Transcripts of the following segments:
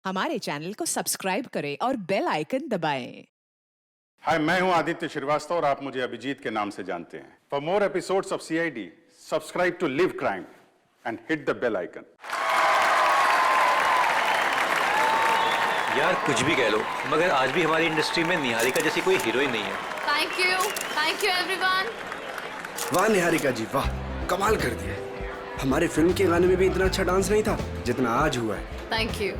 हमारे चैनल को सब्सक्राइब करें और बेल आइकन दबाएं। हाय, मैं हूं आदित्य श्रीवास्तव और आप मुझे अभिजीत के नाम से जानते हैं। For more episodes of CID, subscribe to LIV crime and hit the bell icon. यार कुछ भी कह लो, मगर आज भी हमारी इंडस्ट्री में निहारिका जैसी कोई हीरोइन नहीं है। Thank you everyone. वाह निहारिका जी, वाह, कमाल कर दिया। हमारे फिल्म के गाने में भी इतना अच्छा डांस नहीं था जितना आज हुआ है। Thank you.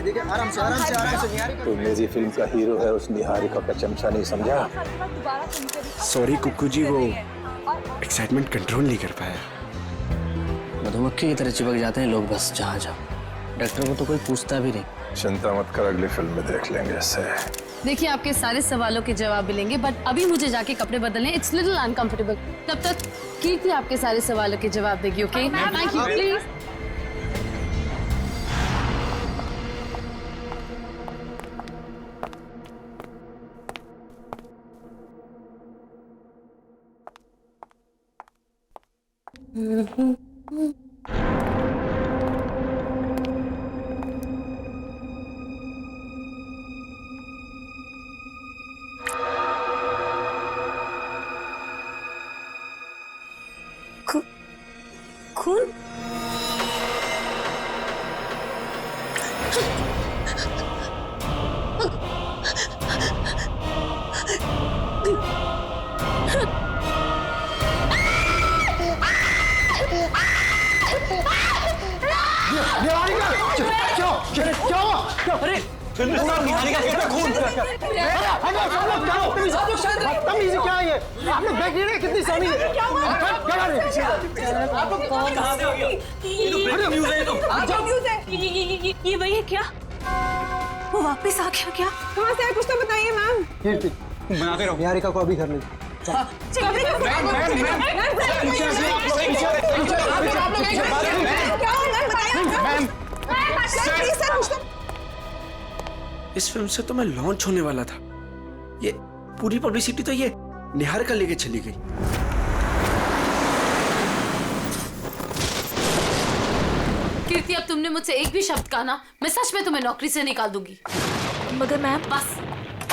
देखिए आराम से निहारिका। तो मेरी फिल्म का हीरो है, उस निहारिका का चमचा नहीं समझा। सॉरी कुक्कू जी, वो एक्साइटमेंट कंट्रोल नहीं कर पाया। मधुमक्खी की तरह चिपक जाते हैं लोग बस जहाँ जाओ। डॉक्टर को तो कोई पूछता भी नहीं। चिंता मत कर, अगली फिल्म में देख लेंगे इससे। देखिए आपके सारे सवालों के जवाब मिलेंगे, बट अभी मुझे जाके कपड़े बदलने, इट्स लिटिल अनकंफर्टेबल। तब तक कीर्ति आपके सारे सवालों के जवाब देगी। Okay, thank you. प्लीज खून। अरे निहारिका का खून। तमीज़ क्या है ये? आप लोग देख रहे हैं कितनी सारी ये वही है क्या? वो वापस आ गया क्या? कहाँ से है, कुछ तो बताइए मैम। कीर्ति, बनाते रहो। निहारिका को अभी घर ले। इस फिल्म से तो मैं लॉन्च होने वाला था। ये पूरी पब्लिसिटी तो ये निहारिका लेके चली गई। कीर्ति, अब तुमने मुझसे एक भी शब्द कहा ना, मैं सच में तुम्हें नौकरी से निकाल दूंगी। मगर मैम, बस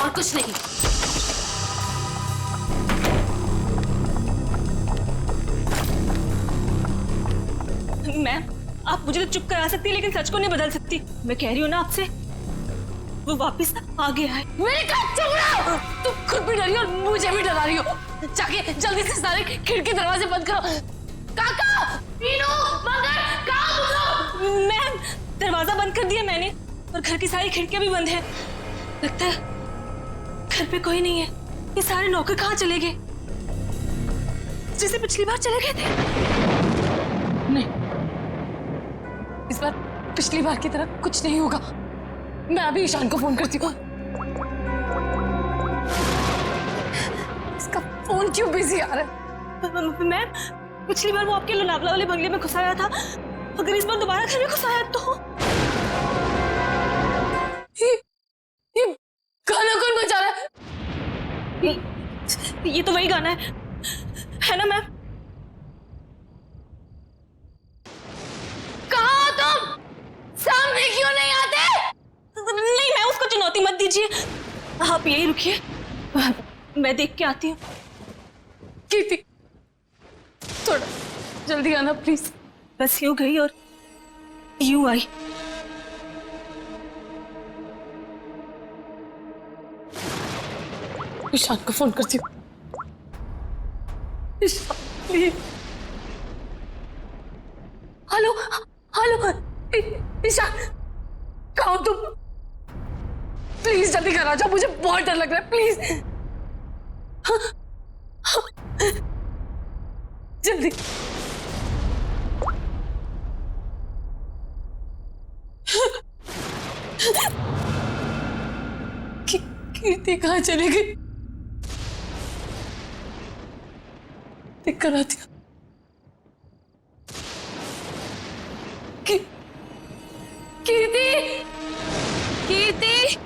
और कुछ नहीं। मैम, आप मुझे तो चुप करा सकती है लेकिन सच को नहीं बदल सकती। मैं कह रही हूँ ना आपसे, वो वापस आ गया है। मेरे काम चुप रहो। तुम खुद भी डरी और मुझे भी डरा रही हो। जाके जल्दी से सारे खिड़की दरवाजे बंद करो। काका, पीनू, मगर, कहाँ हो? मैम, दरवाजा बंद कर दिया मैंने और घर की सारी खिड़कियां भी बंद है। लगता है घर पे कोई नहीं है। ये सारे नौकर कहाँ चले गए? जैसे पिछली बार चले गए थे। नहीं, इस बार पिछली बार की तरह कुछ नहीं होगा। मैं अभी ईशान को फोन करती हूँ। इसका फोन क्यों बिजी आ रहा है? मैम, पिछली बार वो आपके लोनावला वाले बंगले में घुसाया था, अगर इस बार दोबारा घर में घुसाया तो? ये गाना कौन बजा रहा है? ये तो वही गाना है ना मैम? कहाँ हो तुम? सामने क्यों नहीं आते? नहीं, मैं उसको चुनौती मत दीजिए। आप यही रुकिए, मैं देख के आती हूँ। कीर्ति, थोड़ा जल्दी आना प्लीज। बस यूं गई और यूं आई। ईशान को फोन करती हूँ। Ishaan, please. Hello hello, Ishaan, कहाँ हो तुम? प्लीज जल्दी घर आ जाओ, मुझे बहुत डर लग रहा है। प्लीज जल्दी। कीर्ति कहाँ चली गई? देख कर आती हूँ। कीर्ति, कीर्ति,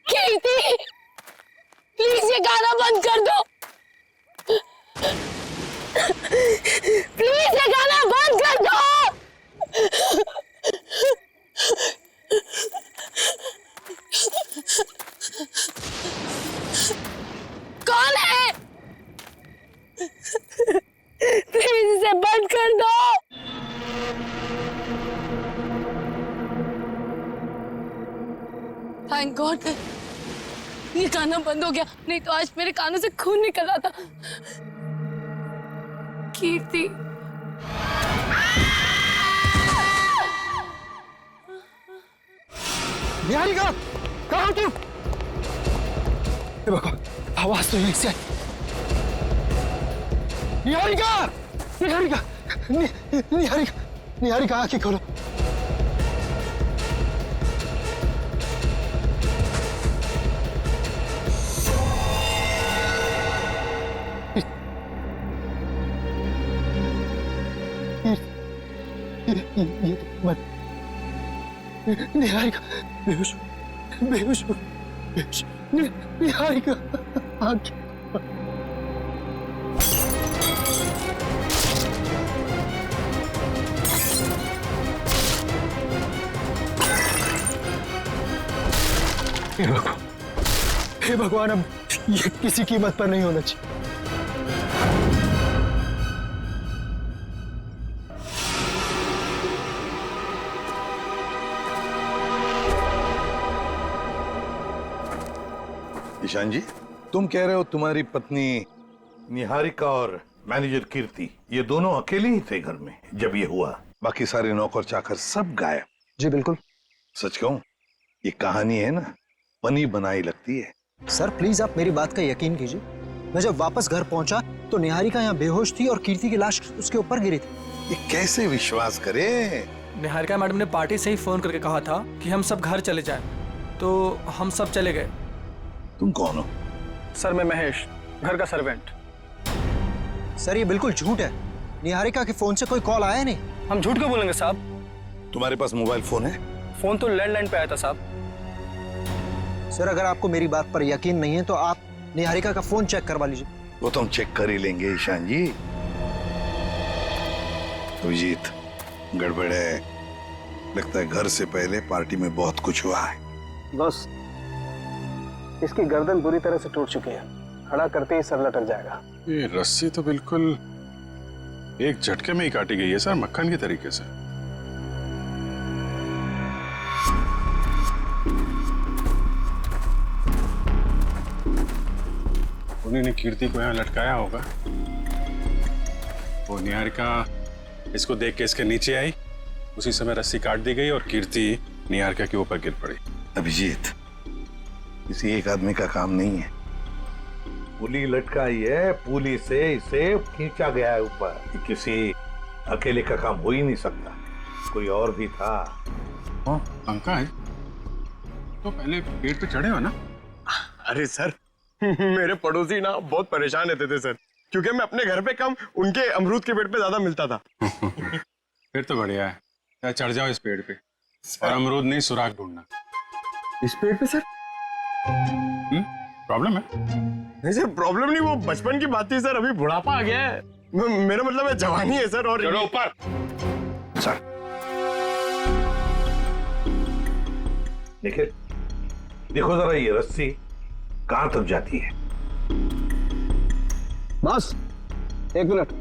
कीर्ति, प्लीज ये गाना बंद कर दो। प्लीज ये गाना बंद कर दो। कौन है? प्लीज इसे बंद कर दो। थैंक गॉड ये गाना बंद हो गया, नहीं तो आज मेरे कानों से खून निकल रहा था। कीर्ति निहारिका, कहाँ हो तुम? आवाज तो यहीं से आई। निहारिका, निहारिका, निहारिका, निहारिका, आंखें खोलो। ये तो मत। निहारिका बेहोश, बेहोश, बेहोश। निहारिका आंखें। हे भगवान, अब ये किसी कीमत पर नहीं होना चाहिए। ईशान जी, तुम कह रहे हो तुम्हारी पत्नी निहारिका और मैनेजर कीर्ति ये दोनों अकेले ही थे घर में जब ये हुआ, बाकी सारे नौकर चाकर सब गायब? जी बिल्कुल। सच कहूं, ये कहानी है ना, बनी बनाई लगती है। सर प्लीज आप मेरी बात का यकीन कीजिए, मैं जब वापस घर पहुंचा तो निहारिका यहाँ बेहोश थी और कीर्ति की लाश उसके ऊपर गिरी थी। ये कैसे विश्वास करें? निहारिका मैडम ने पार्टी से ही फोन करके कहा था कि हम सब घर चले जाएं, तो हम सब चले गए। तुम कौन हो? सर मैं महेश, घर का सर्वेंट। सर ये बिल्कुल झूठ है, निहारिका के फोन से कोई कॉल आया नहीं। हम झूठ क्यों बोलेंगे साहब? तुम्हारे पास मोबाइल फोन है? फोन तो लैंडलाइन पे आया था साहब। सर अगर आपको मेरी बात पर यकीन नहीं है तो आप निहारिका का फोन चेक करवा लीजिए। वो तो हम चेक कर ही लेंगे ईशान जी। अभिजीत, गड़बड़ है, लगता है घर से पहले पार्टी में बहुत कुछ हुआ है। बस इसकी गर्दन बुरी तरह से टूट चुकी है, खड़ा करते ही सर लटक जाएगा। ये रस्सी तो बिल्कुल एक झटके में ही काटी गई है सर, मक्खन के तरीके से। उन्होंने कीर्ति को यहाँ लटकाया होगा। वो निहारिका इसको देख के इसके नीचे आई, उसी समय रस्सी काट दी गई और कीर्ति निहारिका के ऊपर गिर पड़ी। अभिजीत, किसी एक आदमी का काम नहीं है, पुली लटकाई है, पुली से इसे खींचा गया है ऊपर। किसी अकेले का काम हो ही नहीं सकता, कोई और भी था। पंकज, तो पहले पेड़ पे चढ़े हो ना? अरे सर मेरे पड़ोसी ना बहुत परेशान रहते थे सर, क्योंकि मैं अपने घर पे कम उनके अमरूद के पेड़ पे ज्यादा मिलता था। फिर तो बढ़िया है, या चढ़ जाओ इस पेड़ पे और अमरूद नहीं सुराग ढूंढना। इस पेड़ पे सर? प्रॉब्लम है? नहीं सर प्रॉब्लम नहीं, वो बचपन की बात थी सर, अभी बुढ़ापा आ गया है। मेरा मतलब है जवानी है सर। और चलो ऊपर। सर देखिए, देखो जरा ये रस्सी कहां तक जाती है। बस एक मिनट।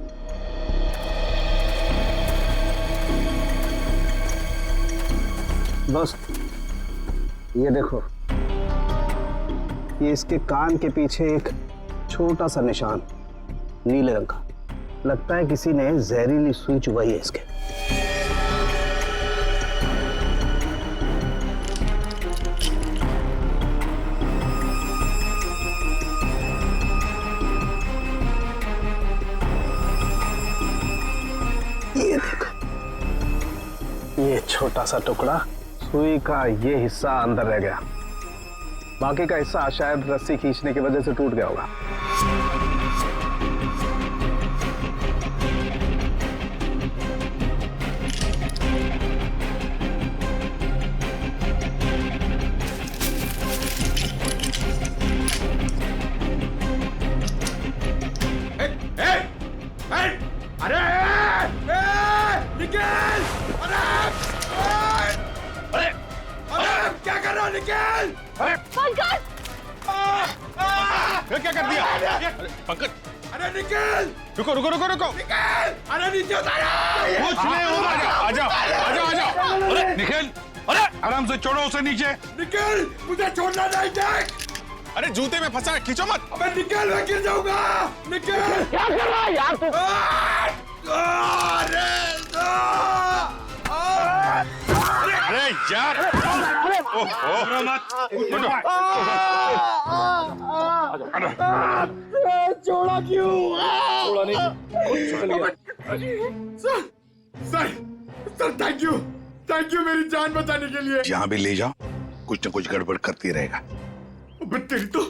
बस ये देखो, ये इसके कान के पीछे एक छोटा सा निशान नीले रंग का, लगता है किसी ने जहरीली सुई चुभाई है इसके। ये देखो, ये छोटा सा टुकड़ा, सुई का ये हिस्सा अंदर रह गया, बाकी का हिस्सा शायद रस्सी खींचने की वजह से टूट गया होगा। कर दिया? अरे पंकज, अरे निकल! रुको रुको रुको रुको, निकल! अरे नीचे उतार! कुछ नहीं होगा, आ जाओ आ जाओ आ जाओ। अरे निकल, अरे आराम से छोड़ो उसे नीचे। निकल! मुझे छोड़ना नहीं, देख! अरे जूते में फंसा है, खींचो मत। अबे निकल, मैं गिर जाऊंगा! निकल! क्या कर रहा है यार तू? अरे यार, ओहो मत, छोड़ा क्यों? छोड़ा नहीं। सर थैंक यू मेरी जान बचाने के लिए। जहाँ भी ले जाओ कुछ न कुछ गड़बड़ करती रहेगा। तेरी तो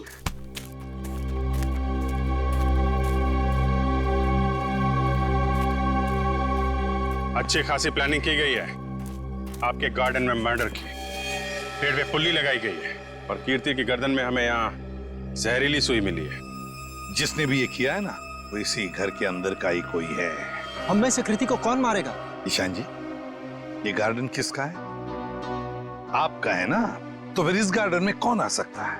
अच्छी खासी प्लानिंग की गई है। आपके गार्डन में मर्डर की, पेड़ पे पुल्ली लगाई गई है और कीर्ति की गर्दन में हमें यहाँ जहरीली सुई मिली है। जिसने भी ये किया है ना, वो इसी घर के अंदर का ही कोई है। हम में से कृति को कौन मारेगा? ईशान जी, ये गार्डन किसका है? आपका है ना, तो फिर इस गार्डन में कौन आ सकता है?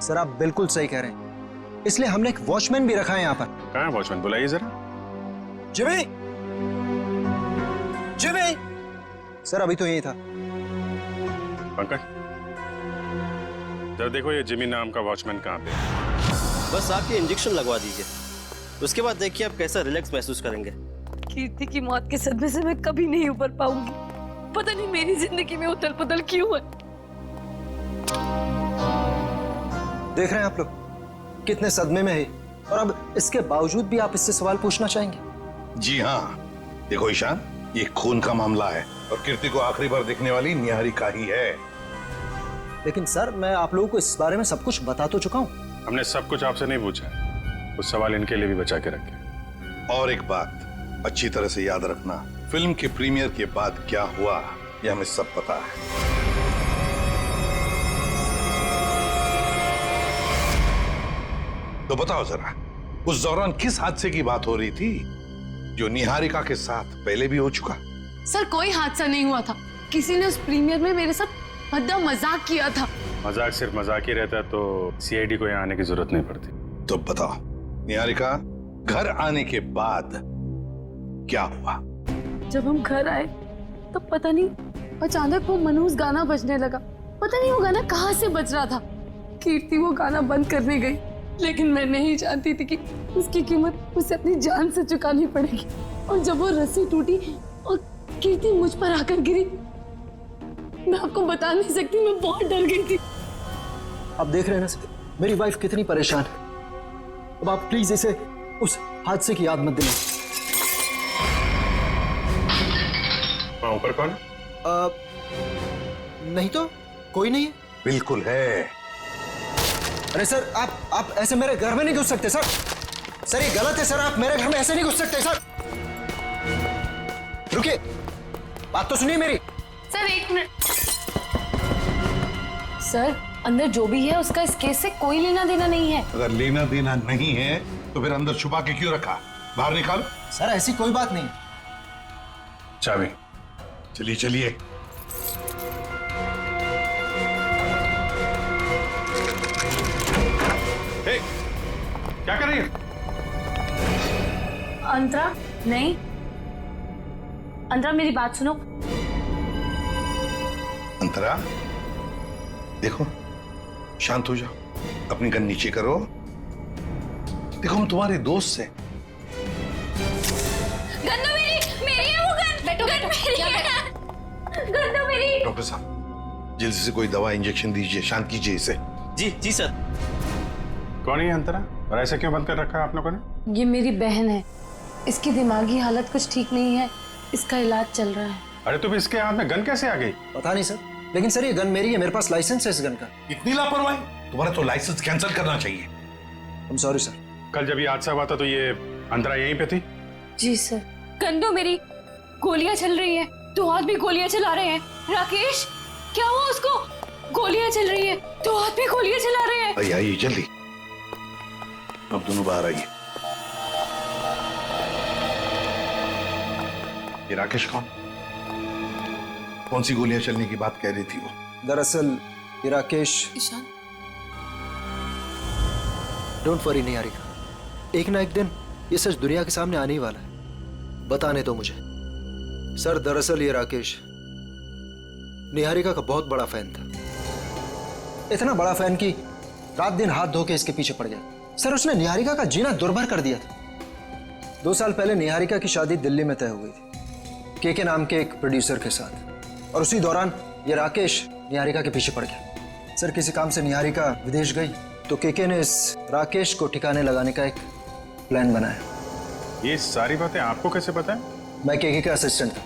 सर आप बिल्कुल सही कह रहे हैं, इसलिए हमने एक वॉचमैन भी रखा है यहाँ पर। कहाँ है वॉचमैन? बुलाइए जरा। जिमी! जिमी! सर अभी तो यही था। पंकज, जरा देखो ये जिमी नाम का वॉचमैन कहाँ पे है। बस आके इंजेक्शन लगवा दीजिए, उसके बाद देखिए आप कैसा रिलैक्स महसूस करेंगे। कीर्ति की मौत के सदमे से मैं कभी नहीं उबर पाऊंगी। पता नहीं मेरी जिंदगी में उथल पुथल क्यों है। देख रहे हैं आप लोग कितने सदमे में है, और अब इसके बावजूद भी आप इससे सवाल पूछना चाहेंगे? जी हाँ, देखो ईशान, ये खून का मामला है और कीर्ति को आखिरी बार देखने वाली निहारिका ही है। लेकिन सर मैं आप लोगों को इस बारे में सब कुछ बता तो चुका हूँ। हमने सब कुछ आपसे नहीं पूछा है, कुछ सवाल इनके लिए भी बचा के रखे। और एक बात अच्छी तरह से याद रखना, फिल्म के प्रीमियर के बाद क्या हुआ ये हमें सब पता है। तो बताओ जरा, उस दौरान किस हादसे की बात हो रही थी जो निहारिका के साथ पहले भी हो चुका? सर कोई हादसा नहीं हुआ था, किसी ने उस प्रीमियर में मेरे साथ भद्दा मजाक किया था। मजाक सिर्फ मजाक ही रहता तो सीआईडी को यहाँ आने की जरूरत नहीं पड़ती। तो बताओ निहारिका, घर आने के बाद क्या हुआ? जब हम घर आए तो पता नहीं अचानक वो मनहूस गाना बजने लगा। पता नहीं वो गाना कहाँ से बज रहा था। कीर्ति वो गाना बंद करने गई, लेकिन मैं नहीं जानती थी कि उसकी कीमत उसे अपनी जान से चुकानी पड़ेगी। और जब वो रस्सी टूटी और कीर्ति मुझ पर आकर गिरी, मैं आपको बता नहीं सकती, मैं बहुत डर गई थी। अब देख रहे हैं ना सर, मेरी वाइफ कितनी परेशान है। अब आप प्लीज इसे उस हादसे की याद मत दिलाएं। ऊपर कौन? नहीं तो कोई नहीं है। बिल्कुल है। अरे सर आप ऐसे मेरे घर में नहीं घुस सकते सर। सर ये गलत है सर, आप मेरे घर में ऐसे नहीं घुस सकते सर। रुकिए, बात तो सुनिए मेरी। सर एक मिनट। सर अंदर जो भी है उसका इस केस से कोई लेना देना नहीं है। अगर लेना देना नहीं है तो फिर अंदर छुपा के क्यों रखा? बाहर निकालो। सर ऐसी कोई बात नहीं। चाबी। चलिए चलिए। क्या कर रही है? अंतरा नहीं, अंतरा मेरी बात सुनो। अंतरा देखो, शांत हो जाओ, अपनी गन नीचे करो। देखो हम तुम्हारे दोस्त हैं। गन तो मेरी है वो गन। बैठो गन मेरी है। गन तो मेरी। डॉक्टर साहब जल्दी से कोई दवा इंजेक्शन दीजिए, शांत कीजिए इसे। जी जी सर। कौन है अंतरा, और ऐसे क्यों बंद कर रखा है आप लोगों ने? ये मेरी बहन है, इसकी दिमागी हालत कुछ ठीक नहीं है, इसका इलाज चल रहा है। अरे तुम इसके हाथ में गन कैसे आ गई? पता नहीं सर, लेकिन सर ये गन मेरी है, मेरे पास लाइसेंस है इस गन का। इतनी लापरवाही? तुम्हारा तो लाइसेंस कैंसिल करना चाहिए। आई एम सॉरी सर। कल जब ये हादसा हुआ था तो ये अंतरा यहीं पे थी? जी सर। गन तो मेरी, गोलियां चल रही है, दो हाथ भी गोलियां चला रहे हैं। राकेश क्या हुआ उसको? गोलियां चल रही है, दो हाथ भी गोलियां चला रहे हैं। आइए जल्दी, अब दोनों बाहर आइए। ये राकेश कौन सी गोलियां चलने की बात कह रही थी वो? दरअसल ये राकेश ईशान डोंट वरी निहारिका, एक ना एक दिन ये सच दुनिया के सामने आने ही वाला है। बताने दो मुझे। सर दरअसल ये राकेश निहारिका का बहुत बड़ा फैन था, इतना बड़ा फैन कि रात दिन हाथ धो के इसके पीछे पड़ गया। सर उसने निहारिका का जीना दुर्भर कर दिया था। 2 साल पहले निहारिका की शादी दिल्ली में तय हो गई थी के नाम के एक प्रोड्यूसर के साथ, और उसी दौरान ये राकेश निहारिका के पीछे पड़ गया। सर किसी काम से निहारिका विदेश गई तो के ने इस राकेश को ठिकाने लगाने का एक प्लान बनाया। ये सारी बातें आपको कैसे पता है? मैं के का असिस्टेंट था।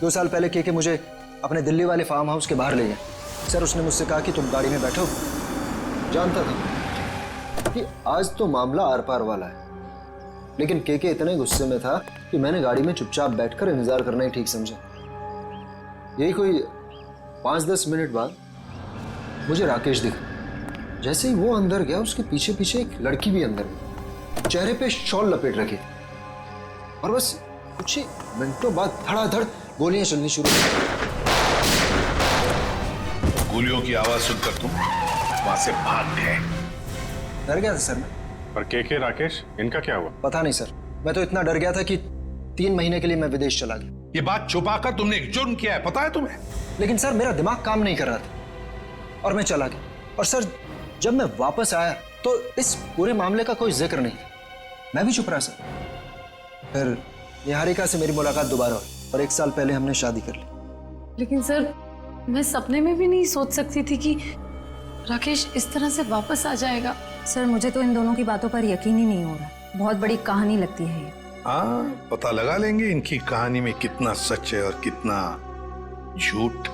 2 साल पहले के मुझे अपने दिल्ली वाले फार्म हाउस के बाहर ले गया। सर उसने मुझसे कहा कि तुम गाड़ी में बैठो। जानता था कि आज तो मामला आर पार वाला है, लेकिन के इतने गुस्से में था कि मैंने गाड़ी में चुपचाप बैठकर इंतजार करना ही ठीक समझा। यही कोई 5-10 मिनट बाद मुझे राकेश दिखा। जैसे ही वो अंदर गया उसके पीछे पीछे एक लड़की भी अंदर गई, चेहरे पे शॉल लपेट रखी, और बस कुछ ही मिनटों बाद धड़ाधड़ गोलियां चलनी शुरू हो। गोलियों की आवाज सुनकर तुम वहां से भाग गए। डर गया था सर मैं। पर के राकेश इनका क्या हुआ? पता नहीं सर, मैं तो इतना डर गया था कि 3 महीने के लिए मैं विदेश चला गया। ये बात छुपाकर तुमने एक जुर्म किया है, पता है तुम्हें? लेकिन सर मेरा दिमाग काम नहीं कर रहा था और मैं चला गया। और सर जब मैं वापस आया तो इस पूरे मामले का कोई जिक्र नहीं था। मैं भी चुप रहा सर। फिर निहारिका से मेरी मुलाकात दोबारा हुई और 1 साल पहले हमने शादी कर ली। लेकिन सर मैं सपने में भी नहीं सोच सकती थी कि राकेश इस तरह से वापस आ जाएगा। सर मुझे तो इन दोनों की बातों पर यकीन ही नहीं हो रहा। बहुत बड़ी कहानी लगती है ये। हाँ, पता लगा लेंगे इनकी कहानी में कितना सच है और कितना झूठ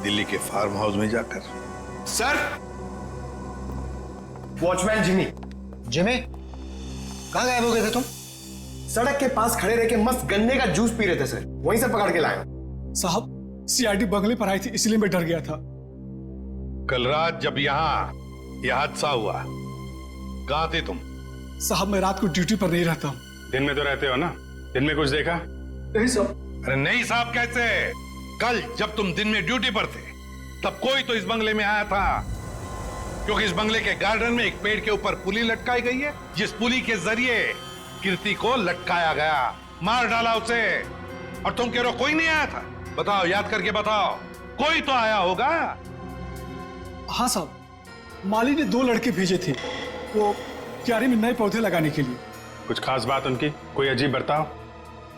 दिल्ली के फार्म हाउस में जाकर। Sir watchman Jimmy. जिमी कहाँ गायब हो गए थे तुम? सड़क के पास खड़े रह के मस्त गन्ने का जूस पी रहे थे सर, वहीं से पकड़ के लाया। साहब सीआईडी बंगले पर आई थी इसलिए मैं डर गया था। कल रात जब यहाँ यह हादसा हुआ कहाँ थे तुम? साहब मैं रात को ड्यूटी पर नहीं रहता हूँ। दिन में तो रहते हो ना? दिन में कुछ देखा? नहीं साहब। अरे नहीं साहब कैसे? कल जब तुम दिन में ड्यूटी पर थे तब कोई तो इस बंगले में आया था, क्योंकि इस बंगले के गार्डन में एक पेड़ के ऊपर पुली लटकाई गई है, जिस पुली के जरिए कीर्ति को लटकाया गया, मार डाला उसे। और तुम कह रहे हो कोई नहीं आया था? बताओ, याद करके बताओ, कोई तो आया होगा। हाँ साहब, माली ने 2 लड़के भेजे थे वो क्यारी में नए पौधे लगाने के लिए। कुछ खास बात उनकी? कोई अजीब बर्ताव?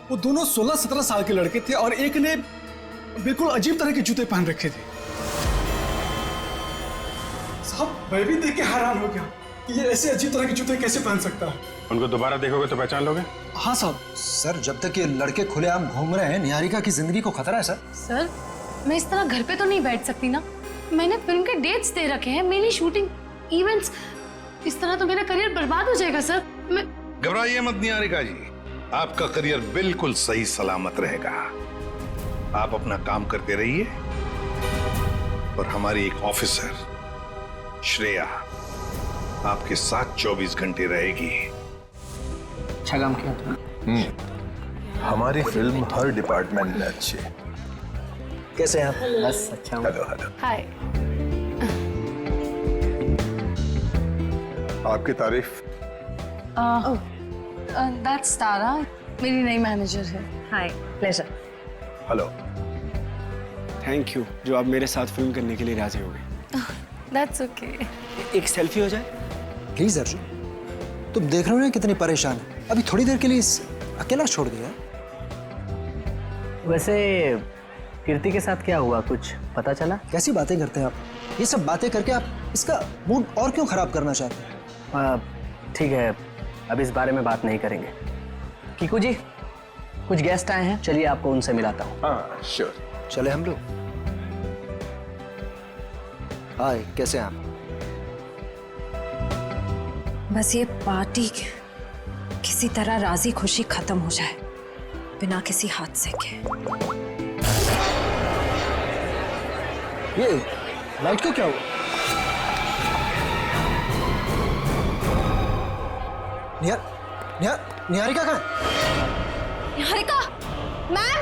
वो दोनों 16-17 साल के लड़के थे और एक ने बिल्कुल अजीब तरह के जूते पहन रखे थे। साहब मैं भी देख के हैरान हो गया कि ये ऐसे अजीब तरह के जूते कैसे पहन सकता है। उनको दोबारा देखोगे तो पहचान लोगे? हाँ साहब। सर जब तक ये लड़के खुलेआम घूम रहे हैं निहारिका की जिंदगी को खतरा है सर। सर मैं इस तरह घर पे तो नहीं बैठ सकती ना। मैंने फिल्म के डेट्स दे रखे हैं, मेरी शूटिंग, इवेंट्स। इस तरह तो मेरा करियर बर्बाद हो जाएगा सर। मैं घबराइए मत निहारिका जी, आपका करियर बिल्कुल सही सलामत रहेगा। आप अपना काम करते रहिए और हमारी एक ऑफिसर श्रेया आपके साथ 24 घंटे रहेगी। अच्छा काम किया तुमने। हमारी फिल्म हर डिपार्टमेंट में अच्छी है। कैसे हैं आप? बस अच्छा हूँ। Hello hello. हाय। आपकी तारीफ। दैट्स तारा, मेरी नई मैनेजर है। Hi, pleasure. Hello. Thank you जो आप मेरे साथ फिल्म करने के लिए राजी हो गए। That's okay. एक सेल्फी हो जाए प्लीज अर्जुन, तुम देख रहे हो ना कितनी परेशान है। अभी थोड़ी देर के लिए अकेला छोड़ दिया। वैसे कीर्ति के साथ क्या हुआ, कुछ पता चला? कैसी बातें करते हैं आप? ये सब बातें करके आप इसका मूड और क्यों खराब करना चाहते हैं? ठीक है, अब इस बारे में बात नहीं करेंगे। कीकू जी, कुछ गेस्ट आए हैं, चलिए आपको उनसे मिलाता हूँ। हाँ श्योर। चले हम लोग। हाय, कैसे हैं आप? बस ये पार्टी किसी तरह राजी खुशी खत्म हो जाए बिना किसी हादसे के। ये लाइट को क्या हुआ? निहारिका कहाँ है? Niharika ma'am,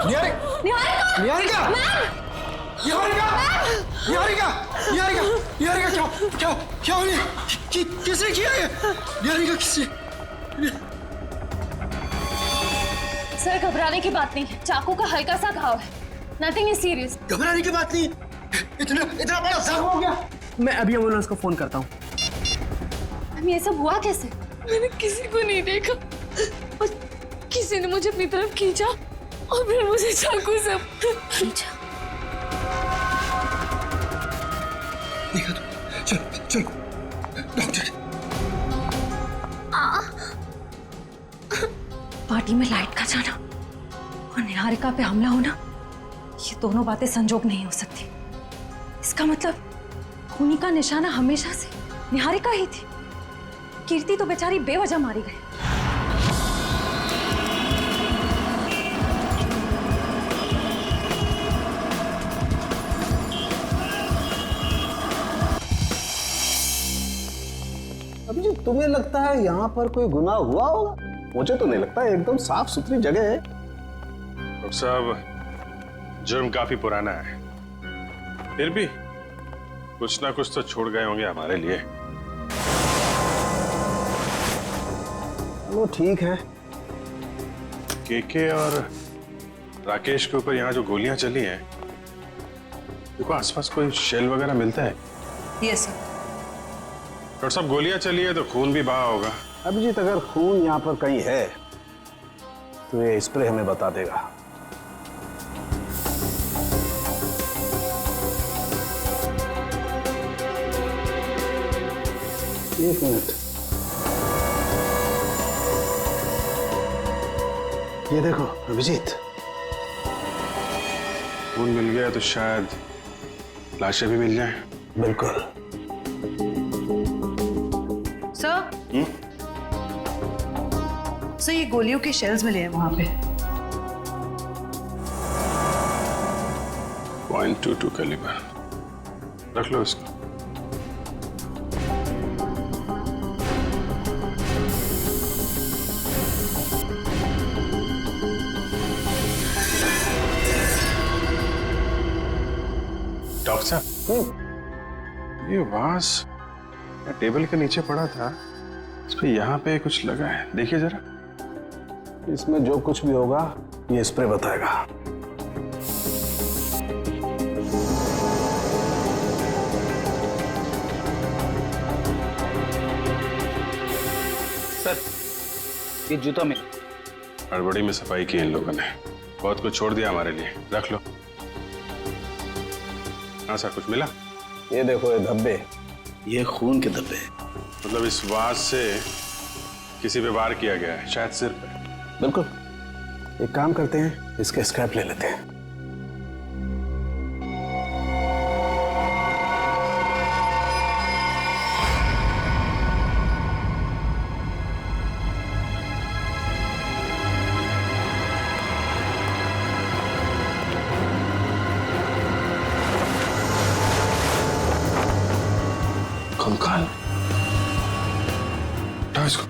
Niharika Niharika Niharika ma'am. क्या हो रहा है? किसने किया ये? निहारिका किसने? सर घबराने की बात नहीं, चाकू का हल्का सा घाव है, नथिंग इज सीरियस। घबराने की बात नहीं, इतना बड़ा जख्म हो गया। मैं अभी एम्बुलेंस को फोन करता हूँ। ये सब हुआ कैसे? मैंने किसी को नहीं देखा और किसी ने मुझे अपनी तरफ खींचा और फिर मुझे चाकू से खींचा। देखा तो, चल डॉक्टर। पार्टी में लाइट का जाना और निहारिका पे हमला होना, ये दोनों बातें संजोग नहीं हो सकती। इसका मतलब खूनी का निशाना हमेशा से निहारिका ही थी। कीर्ति तो बेचारी बेवजह मारी गई। अभिजीत, तुम्हें लगता है यहाँ पर कोई गुनाह हुआ होगा? मुझे तो नहीं लगता, एकदम साफ सुथरी जगह है। डॉक्टर साहब, जुर्म काफी पुराना है, फिर भी कुछ ना कुछ तो छोड़ गए होंगे हमारे लिए। वो ठीक है। केके और राकेश के ऊपर यहाँ जो गोलियां चली हैं, देखो आसपास कोई शेल वगैरह मिलता है? Yes sir. डॉक्टर साहब, गोलियां चली है तो खून भी बहा होगा। अभिजीत, अगर खून यहाँ पर कहीं है तो ये स्प्रे हमें बता देगा। एक मिनट, ये देखो अभिजीत, खून मिल गया तो शायद लाशें भी मिल जाएं। बिल्कुल। सर ये गोलियों के शेल्स मिले हैं वहां पे। .22 कैलिबर, रख लो इसको। डॉक्टर साहब, ये वास टेबल के नीचे पड़ा था, इस पे यहाँ पे कुछ लगा है, देखिए जरा। इसमें जो कुछ भी होगा ये स्प्रे बताएगा। सर, ये जूता में हड़बड़ी में सफाई की इन लोगों ने, बहुत कुछ छोड़ दिया हमारे लिए, रख लो। हाँ सर, कुछ मिला? ये देखो, ये धब्बे, ये खून के धब्बे। मतलब इस वास से किसी पे वार किया गया है, शायद सिर पे। बिल्कुल। एक काम करते हैं, इसके स्क्रैप ले लेते हैं। कंकाल, उठाओ इसको।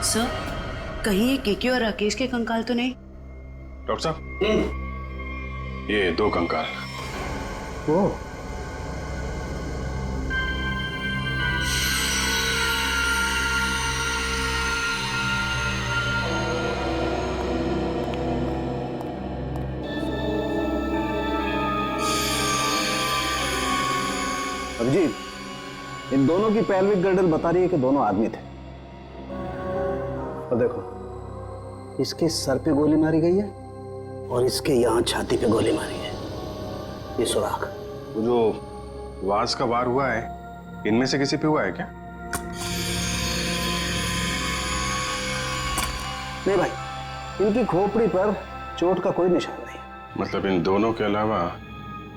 सर, कहीं ये केके और राकेश के कंकाल तो नहीं? डॉक्टर साहब, ये 2 कंकाल। ओ, अभिजीत, इन दोनों की पेल्विक गर्डल बता रही है कि दोनों आदमी थे। और देखो, इसके सर पे गोली मारी गई है और इसके यहां छाती पे गोली मारी है। ये सुराख, वो जो वास का वार हुआ है, इनमें से किसी पे हुआ है क्या? नहीं भाई, इनकी खोपड़ी पर चोट का कोई निशान नहीं। मतलब इन दोनों के अलावा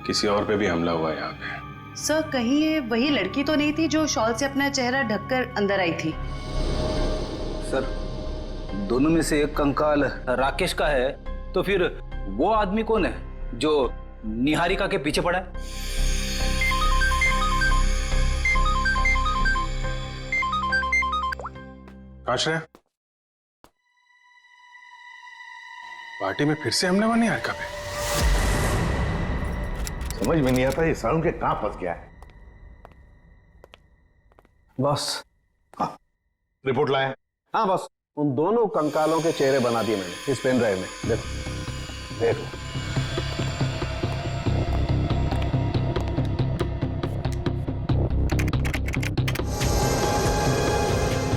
किसी और पे भी हमला हुआ है यहाँ पे? सर, कहीं ये वही लड़की तो नहीं थी जो शॉल से अपना चेहरा ढककर अंदर आई थी? सर, दोनों में से एक कंकाल राकेश का है, तो फिर वो आदमी कौन है? जो निहारिका के पीछे पड़ा है? आश्रय, पार्टी में फिर से हमले हुआ निहारिका पे? समझ में नहीं आता ये सारुण के कहां फंस गया है। बॉस। हाँ, रिपोर्ट लाया? हाँ बॉस, उन दोनों कंकालों के चेहरे बना दिए मैंने इस पेन ड्राइव में। देखो देखो।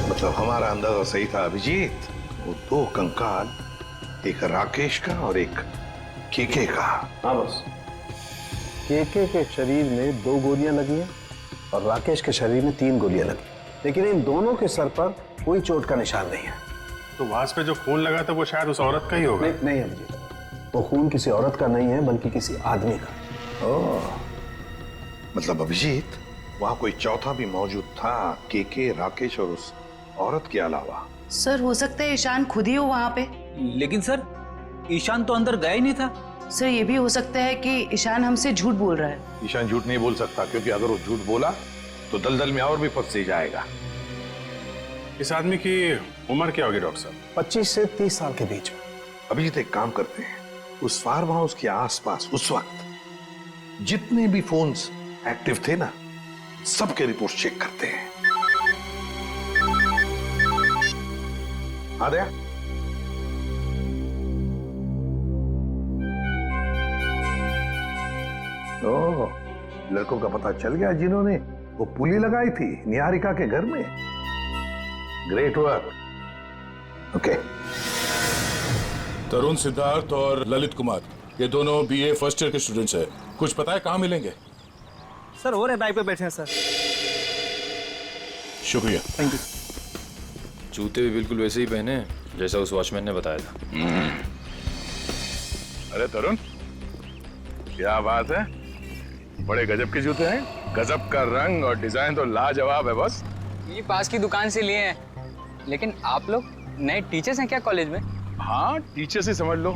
मतलब हमारा अंदाजा सही था अभिजीत। वो दो कंकाल, एक राकेश का और एक केके का। हाँ बॉस, केके के शरीर में 2 गोलियां लगी हैं और राकेश के शरीर में 3 गोलियां लगी, लेकिन इन दोनों के सर पर कोई चोट का निशान नहीं है। तो वास पे जो खून लगा था वो शायद उस औरत का ही होगा। नहीं अभिजीत, वो खून किसी औरत का नहीं है बल्कि किसी आदमी का। ओह, मतलब अभिजीत वहां कोई चौथा भी मौजूद था, केके, राकेश और उस औरत के अलावा। सर हो सकता है ईशान खुद ही हो वहां पे। लेकिन सर, ईशान तो अंदर गया ही नहीं था। सर ये भी हो सकता है कि ईशान हमसे झूठ बोल रहा है। ईशान झूठ नहीं बोल सकता, क्योंकि अगर वो झूठ बोला तो दलदल में और भी फंस जाएगा। इस आदमी की उम्र क्या होगी डॉक्टर साहब? 25 से 30 साल के बीच में। अभिजीत एक काम करते हैं, उस फार्म हाउस के आसपास उस वक्त जितने भी फोन्स एक्टिव थे ना, सबके रिपोर्ट चेक करते हैं। आ गया? ओह, लड़कों का पता चल गया जिन्होंने वो पुली लगाई थी निहारिका के घर में। Great work. ओके। तरुण, सिद्धार्थ और ललित कुमार, ये दोनों बीए फर्स्ट ईयर के स्टूडेंट्स हैं। कुछ पता है कहाँ मिलेंगे? सर हो रहे बाइक पे बैठे हैं सर। शुक्रिया। Thank you. जूते भी बिल्कुल वैसे ही पहने जैसा उस वॉचमैन ने बताया था। अरे तरुण, क्या बात है, बड़े गजब के जूते हैं। गजब का रंग और डिजाइन तो लाजवाब है बस। ये पास की दुकान से लिए हैं। लेकिन आप लोग नए टीचर्स हैं क्या कॉलेज में? हाँ, टीचर्स ही समझ लो।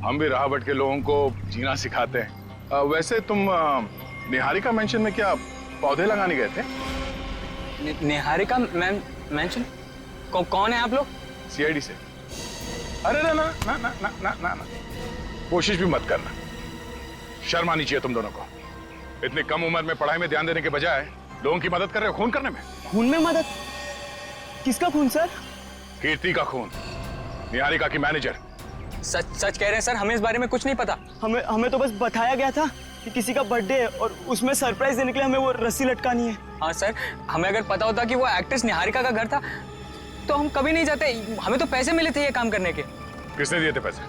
हम भी राह भटके के लोगों को जीना सिखाते हैं। वैसे तुम निहारिका मेंशन में क्या पौधे लगाने गए थे? निहारिका मेंशन? कौन है आप लोग? सीआईडी से। अरे ना ना ना ना ना ना ना ना, कोशिश भी मत करना। शर्म आनी चाहिए तुम दोनों को। इतनी कम उम्र में पढ़ाई में ध्यान देने के बजाय लोगों की मदद कर रहे हो खून करने में। खून में मदद? किसका खून सर? कीर्ति का खून, निहारिका की मैनेजर। सच कह रहे हैं सर, हमें इस बारे में कुछ नहीं पता। हमें तो बस बताया गया था कि किसी का बर्थडे है और उसमें सरप्राइज देने के लिए हमें वो रस्सी लटकानी है। हाँ सर, हमें अगर पता होता कि वो एक्ट्रेस निहारिका का घर था तो हम कभी नहीं जाते। हमें तो पैसे मिले थे ये काम करने के। किसने दिए थे पैसे?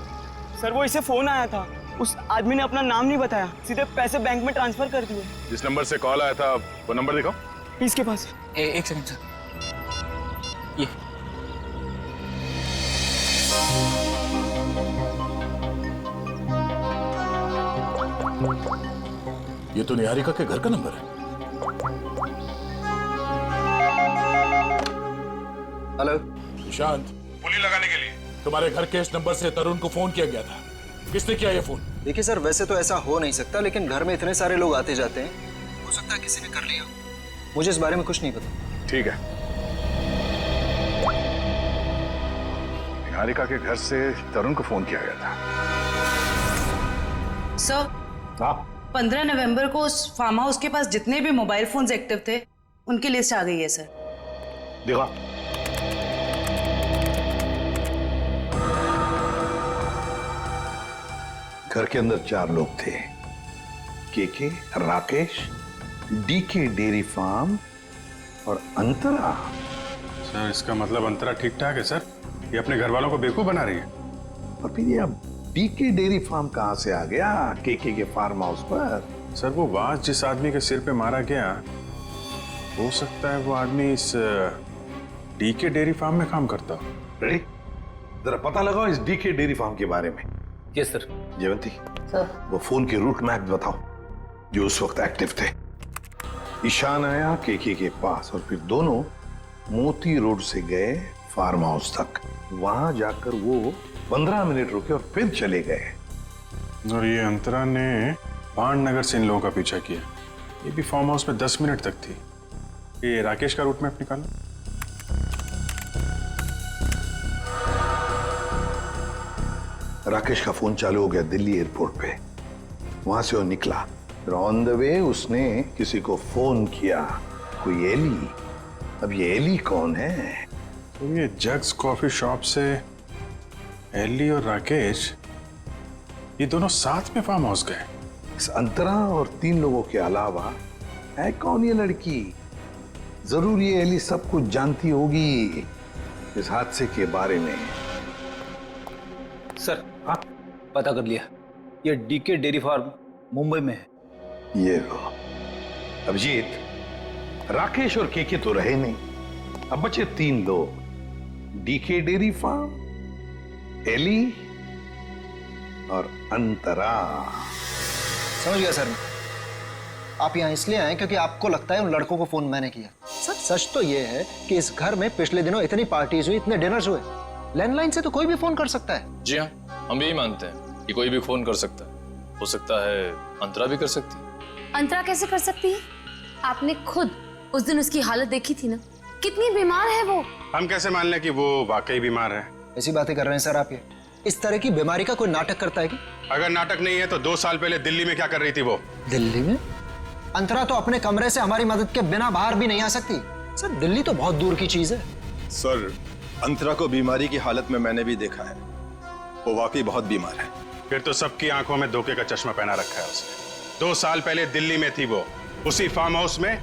सर वो इसे फोन आया था, उस आदमी ने अपना नाम नहीं बताया, सीधे पैसे बैंक में ट्रांसफर कर दिए। जिस नंबर से कॉल आया था वो नंबर दिखाओ। इसके पास एक सेकंड सर। ये ये तो निहारिका के घर का नंबर है। हेलो निशांत, पुली लगाने के लिए तुम्हारे घर के इस नंबर से तरुण को फोन किया गया था। किसने किया ये फोन? देखिए सर, वैसे तो ऐसा हो नहीं सकता, लेकिन घर में इतने सारे लोग आते जाते हैं, हो सकता है किसी ने कर लिया। मुझे इस बारे में कुछ नहीं पता। ठीक है। निहारिका के घर से तरुण को फोन किया गया था। सर, 15 नवंबर को उस फार्म हाउस के पास जितने भी मोबाइल फोन्स एक्टिव थे उनकी लिस्ट आ गई है सर। देखा? घर के अंदर 4 लोग थे, KK, Rakesh, DK dairy farm और अंतरा। सर इसका मतलब अंतरा ठीक ठाक है सर? ये अपने घर वालों को बेवकूफ बना रही है। और फिर ये अब डीके डेयरी फार्म कहां से आ गया केके के फार्म हाउस पर? सर वो वास जिस आदमी के सिर पे मारा गया, हो सकता है वो आदमी इस डीके डेयरी फार्म में काम करता हो। रेडी? जरा पता लगाओ इस डीके डेयरी फार्म के बारे में। Yes sir. जयवंती सर, वो फोन के रूट मैप बताओ जो उस वक्त एक्टिव थे। ईशान आया केके के पास और फिर दोनों मोती रोड से गए फार्म हाउस तक। वहां जाकर वो 15 मिनट रुके और फिर चले गए। और ये अंतरा ने भाननगर से इन लोगों का पीछा किया। ये भी फार्म हाउस में 10 मिनट तक थी। ये राकेश का रूट मैप निकालो। राकेश का फोन चालू हो गया दिल्ली एयरपोर्ट पे। वहां से वो निकला, फिर ऑन द वे उसने किसी को फोन किया, कोई एली। अब ये एली कौन है? तो ये जग्स कॉफी शॉप से एली और राकेश ये दोनों साथ में फार्म हाउस गए। इस अंतरा और 3 लोगों के अलावा है कौन ये लड़की? जरूर ये एली सब कुछ जानती होगी इस हादसे के बारे में। सर हाँ पता कर लिया, ये डीके डेयरी फार्म मुंबई में है। ये लो अभिजीत, राकेश और केके तो रहे नहीं, अब बचे 3 लोग, डीके डेयरी फार्म, एली और अंतरा। समझ गया सर मैं। आप यहाँ इसलिए आए क्योंकि आपको लगता है उन लड़कों को फोन मैंने किया। सर सच तो ये है कि इस घर में पिछले दिनों इतनी पार्टीज हुई, इतने डिनर्स हुए, लैंडलाइन से तो कोई भी फोन कर सकता है। जी हाँ, हम यही मानते हैं कि कोई भी फोन कर सकता है। हो सकता है अंतरा भी कर सकती है। अंतरा कैसे कर सकती है? आपने खुद उस दिन उसकी हालत देखी थी ना, कितनी बीमार है वो। हम कैसे मान लें कि वो वाकई बीमार है? ऐसी बातें कर रहे हैं सर आप। ये इस तरह की बीमारी का कोई नाटक करता है कि? अगर नाटक नहीं है तो 2 साल पहले दिल्ली में क्या कर रही थी वो? दिल्ली में? अंतरा तो अपने कमरे से हमारी मदद के बिना बाहर भी नहीं आ सकती। सर दिल्ली तो बहुत दूर की चीज है। सर अंतरा को बीमारी की हालत में मैंने भी देखा है, वो वाकई बहुत बीमार है। फिर तो सबकी आंखों में धोखे का चश्मा पहना रखा है उसने। 2 साल पहले दिल्ली में थी वो, उसी फार्म हाउस में,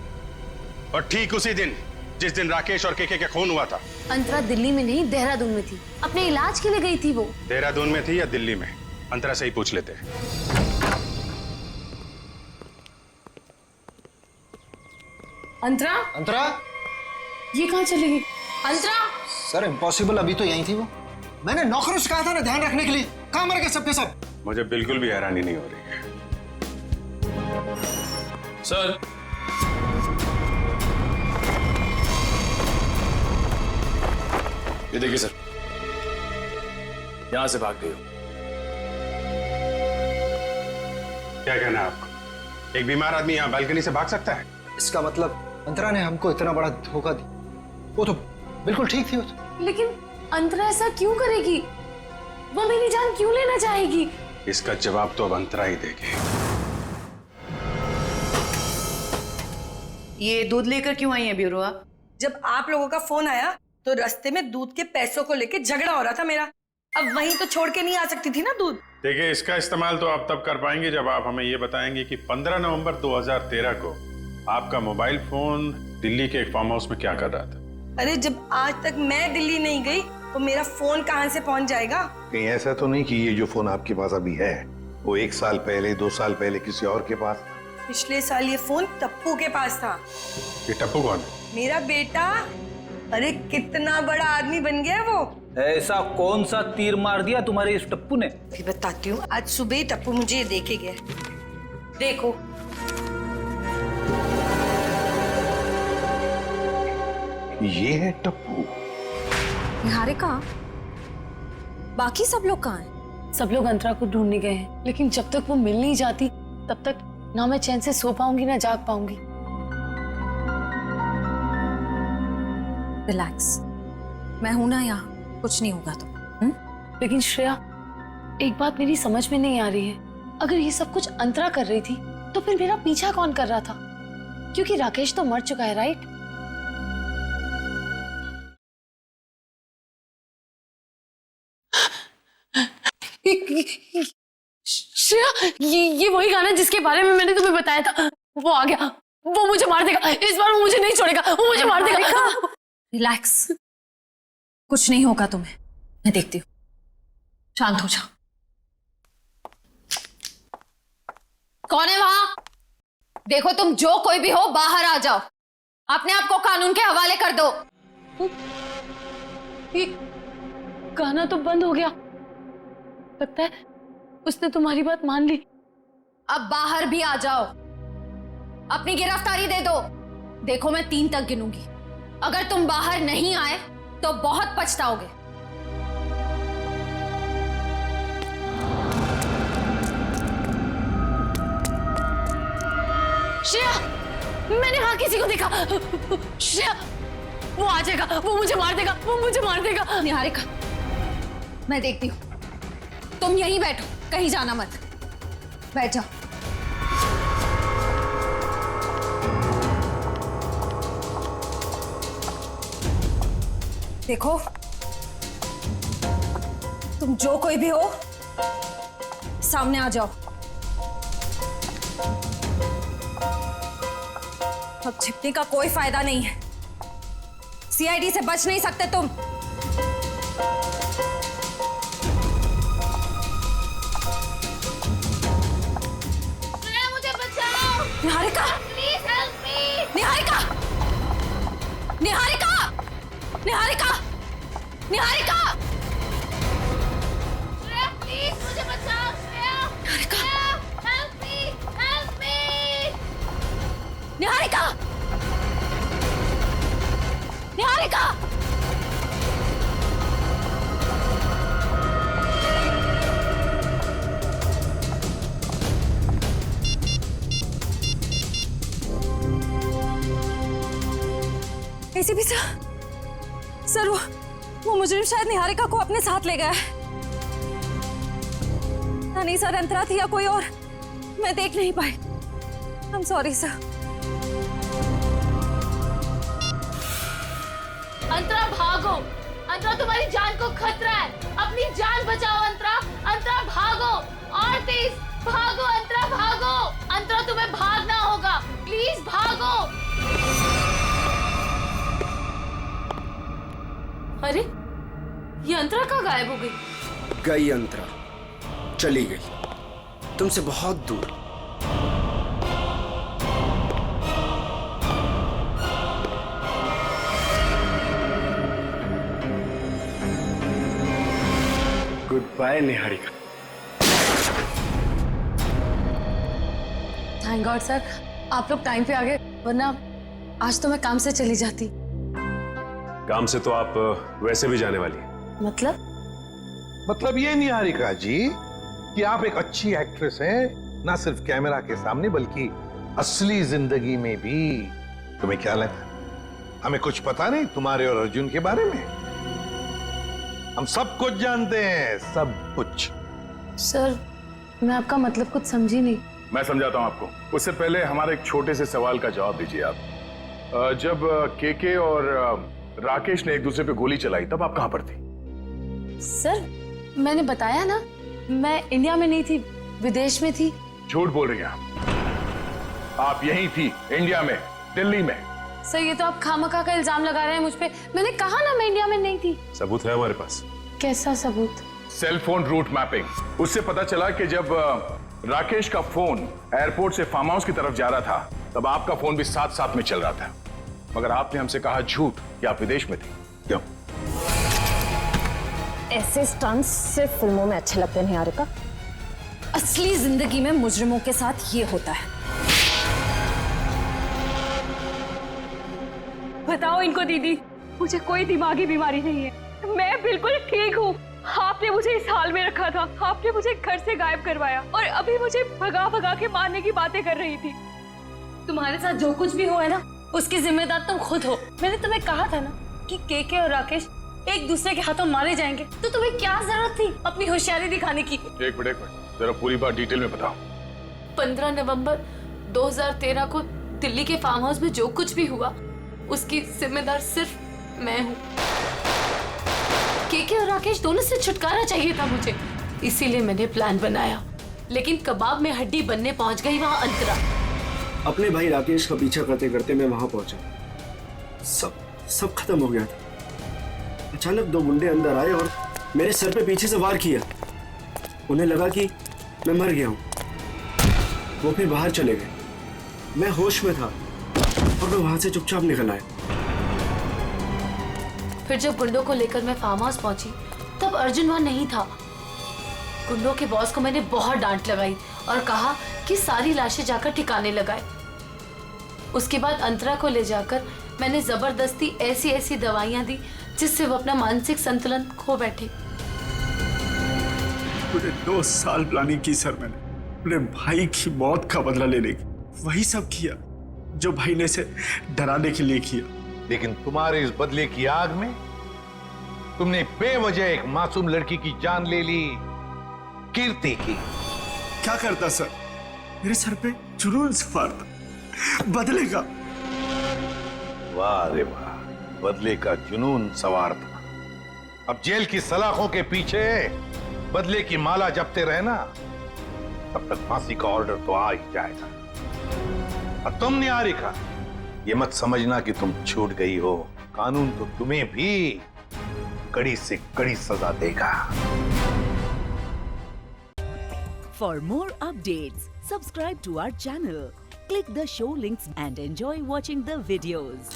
और ठीक उसी दिन जिस दिन राकेश और केके का खून हुआ था। अंतरा दिल्ली में नहीं, देहरादून में थी, अपने इलाज के लिए गई थी वो। देहरादून में थी या दिल्ली में? अंतरा से ही पूछ लेते हैं। अंतरा? अंतरा? ये कहाँ चली गई? अंतरा? सर इम्पॉसिबल, अभी तो यही थी वो। मैंने नौकरों से कहा था ना ध्यान रखने के लिए, कहाँ मर गए सबके सब? मुझे बिल्कुल भी हैरानी नहीं हो रही है। सर ये देखिए सर, यहां से भाग गई हो। क्या कहना है आपको? एक बीमार आदमी यहाँ बालकनी से भाग सकता है? इसका मतलब अंतरा ने हमको इतना बड़ा धोखा दिया। वो तो बिल्कुल ठीक थी वो तो। लेकिन अंतरा ऐसा क्यों करेगी? वो मेरी जान क्यों लेना चाहेगी? इसका जवाब तो अब अंतरा ही देगी। ये दूध लेकर क्यों आई है ब्यूरोआ? जब आप लोगों का फोन आया तो रास्ते में दूध के पैसों को लेके झगड़ा हो रहा था मेरा। अब वहीं तो छोड़ के नहीं आ सकती थी ना दूध। देखिए, इसका इस्तेमाल तो आप तब कर पाएंगे जब आप हमें ये बताएंगे कि 15 नवंबर 2013 को आपका मोबाइल फोन दिल्ली के एक फार्म हाउस में क्या कर रहा था। अरे जब आज तक मैं दिल्ली नहीं गई तो मेरा फोन कहाँ से पहुंच जाएगा? कहीं ऐसा तो नहीं कि ये जो फोन आपके पास अभी है वो 1 साल पहले 2 साल पहले किसी और के पास था? पिछले साल ये फोन टप्पू के पास था। ये टप्पू कौन है? मेरा बेटा। अरे कितना बड़ा आदमी बन गया वो। ऐसा कौन सा तीर मार दिया तुम्हारे इस टप्पू ने? भी बताती हूँ। आज सुबह ही टप्पू मुझे ये देखे गया। देखो ये है टप्पू। निहारिका, बाकी सब लोग कहाँ हैं? सब लोग अंतरा को ढूंढने गए हैं, लेकिन जब तक वो मिल नहीं जाती तब तक ना मैं चैन से सो पाऊंगी ना जाग पाऊंगी। रिलैक्स, मैं हूं ना यहाँ, कुछ नहीं होगा तो। लेकिन श्रेया, एक बात मेरी समझ में नहीं आ रही है। अगर ये सब कुछ अंतरा कर रही थी तो फिर मेरा पीछा कौन कर रहा था? क्योंकि राकेश तो मर चुका है, राइट? श्रेया, ये वही गाना जिसके बारे में मैंने तुम्हें बताया था, वो आ गया। वो मुझे मार देगा, इस बार वो मुझे नहीं छोड़ेगा, वो मुझे मार देगा। रिलैक्स, कुछ नहीं होगा तुम्हें, मैं देखती हूँ। शांत हो जाओ। कौन है वहां? देखो, तुम जो कोई भी हो बाहर आ जाओ, अपने आप को कानून के हवाले कर दो। ये गाना तो बंद हो गया, लगता है उसने तुम्हारी बात मान ली। अब बाहर भी आ जाओ, अपनी गिरफ्तारी दे दो। देखो, मैं 3 तक गिनूंगी, अगर तुम बाहर नहीं आए तो बहुत पछताओगे। श्रेया, मैंने वहां किसी को देखा। श्रेया, वो आ जाएगा, वो मुझे मार देगा, वो मुझे मार देगा। निहारिका, मैं देखती हूँ, तुम यहीं बैठो, कहीं जाना मत, बैठ जाओ। देखो, तुम जो कोई भी हो, सामने आ जाओ। अब छिपने का कोई फायदा नहीं है, सीआईडी से बच नहीं सकते तुम। मुझे बचाओ। Niharika, please help me. Niharika, Niharika, Niharika, Niharika, Shreya please मुझे बचाओ। Shreya, Niharika, help me, help me. Niharika, Niharika. ACP sir, वो मुजरिम शायद निहारिका को अपने साथ ले गया है। नहीं सर, अंतरा थी या कोई और, मैं देख नहीं पाई। I am sorry sir. Antara भागो, अंतरा तुम्हारी जान को खतरा है, अपनी जान बचाओ अंतरा। अंतरा भागो, और तेज भागो अंतरा, भागो। अंतरा तुम्हें भागना होगा, प्लीज भागो। अरे ये अंतरा कहाँ गायब हो गई? गई अंतरा, चली गई तुमसे बहुत दूर। Good bye Niharika. Thank God sir, आप लोग टाइम पे आ गए, वरना आज तो मैं काम से चली जाती। काम से तो आप वैसे भी जाने वाली हैं। मतलब ये निहारिका जी कि आप एक अच्छी एक्ट्रेस हैं, ना सिर्फ कैमरा के सामने बल्कि असली जिंदगी में भी। तुम्हें क्या लगा हमें कुछ पता नहीं तुम्हारे और अर्जुन के बारे में? हम सब कुछ जानते हैं, सब कुछ। सर मैं आपका मतलब कुछ समझी नहीं। मैं समझाता हूं आपको। उससे पहले हमारे एक छोटे से सवाल का जवाब दीजिए आप। जब केके और राकेश ने एक दूसरे पे गोली चलाई तब आप कहां पर थी? सर मैंने बताया ना, मैं इंडिया में नहीं थी, विदेश में थी। झूठ बोल रही हैं आप यहीं थी, इंडिया में, दिल्ली में। सर ये तो आप खामखा का इल्जाम लगा रहे हैं मुझ पे। मैंने कहा ना मैं इंडिया में नहीं थी। सबूत है हमारे पास। कैसा सबूत? Cell phone route mapping. उससे पता चला कि जब राकेश का फोन एयरपोर्ट से फार्म हाउस की तरफ जा रहा था तब आपका फोन भी साथ साथ में चल रहा था, मगर आपने हमसे कहा झूठ कि आप विदेश में थे। क्यों? ऐसे स्टंट्स सिर्फ फिल्मों में अच्छे लगते हैं निहारिका, असली जिंदगी में मुजरिमों के साथ ये होता है। बताओ इनको दीदी, मुझे कोई दिमागी बीमारी नहीं है, मैं बिल्कुल ठीक हूँ। आपने मुझे इस हाल में रखा था, आपने मुझे घर से गायब करवाया और अभी मुझे भगा भगा के मारने की बातें कर रही थी। तुम्हारे साथ जो कुछ भी हुआ है ना, उसकी जिम्मेदार तुम खुद हो। मैंने तुम्हें कहा था ना कि केके और राकेश एक दूसरे के हाथों मारे जाएंगे, तो तुम्हें क्या जरूरत थी अपनी होशियारी दिखाने की? एक मिनट जरा पूरी बात डिटेल में बताओ। 15 नवंबर 2013 को दिल्ली के फार्म हाउस में जो कुछ भी हुआ उसकी जिम्मेदार सिर्फ मैं हूँ। केके और राकेश दोनों से छुटकारा चाहिए था मुझे, इसीलिए मैंने प्लान बनाया। लेकिन कबाब में हड्डी बनने पहुंच गई वहां अंतरा। अपने भाई राकेश का पीछा करते करते मैं वहां पहुंचा, सब खत्म हो गया था। अचानक दो गुंडे अंदर आए और मेरे सर पे पीछे से वार किया। उन्हें लगा कि मैं मर गया हूं। वो फिर बाहर चले गए। मैं होश में था और मैं वहां से चुपचाप निकल आया। फिर जब गुंडों को लेकर मैं फार्म हाउस पहुंची तब अर्जुन वहां नहीं था। गुंडों के बॉस को मैंने बहुत डांट लगाई और कहा कि सारी लाशें जाकर ठिकाने लगाए। उसके बाद अंतरा को ले जाकर मैंने जबरदस्ती ऐसी दवाइयां दी जिससे वो अपना मानसिक संतुलन खो बैठे। पूरे 2 साल प्लानिंग की सर मैंने अपने भाई की मौत का बदला लेने की, वही सब किया जो भाई ने से डराने के लिए किया। लेकिन तुम्हारे इस बदले की आग में तुमने बेवजह एक मासूम लड़की की जान ले ली, कीर्ति की। क्या करता सर, मेरे सर पे जुनून सवार था, बदले का। वाह रे वाह, बदले का जुनून सवार था। अब जेल की सलाखों के पीछे बदले की माला जपते रहना, तब तक फांसी का ऑर्डर तो आ ही जाएगा। और तुम निहारिका, ये मत समझना कि तुम छूट गई हो, कानून तो तुम्हें भी कड़ी से कड़ी सजा देगा। For more updates, subscribe to our channel, click the show links and enjoy watching the videos.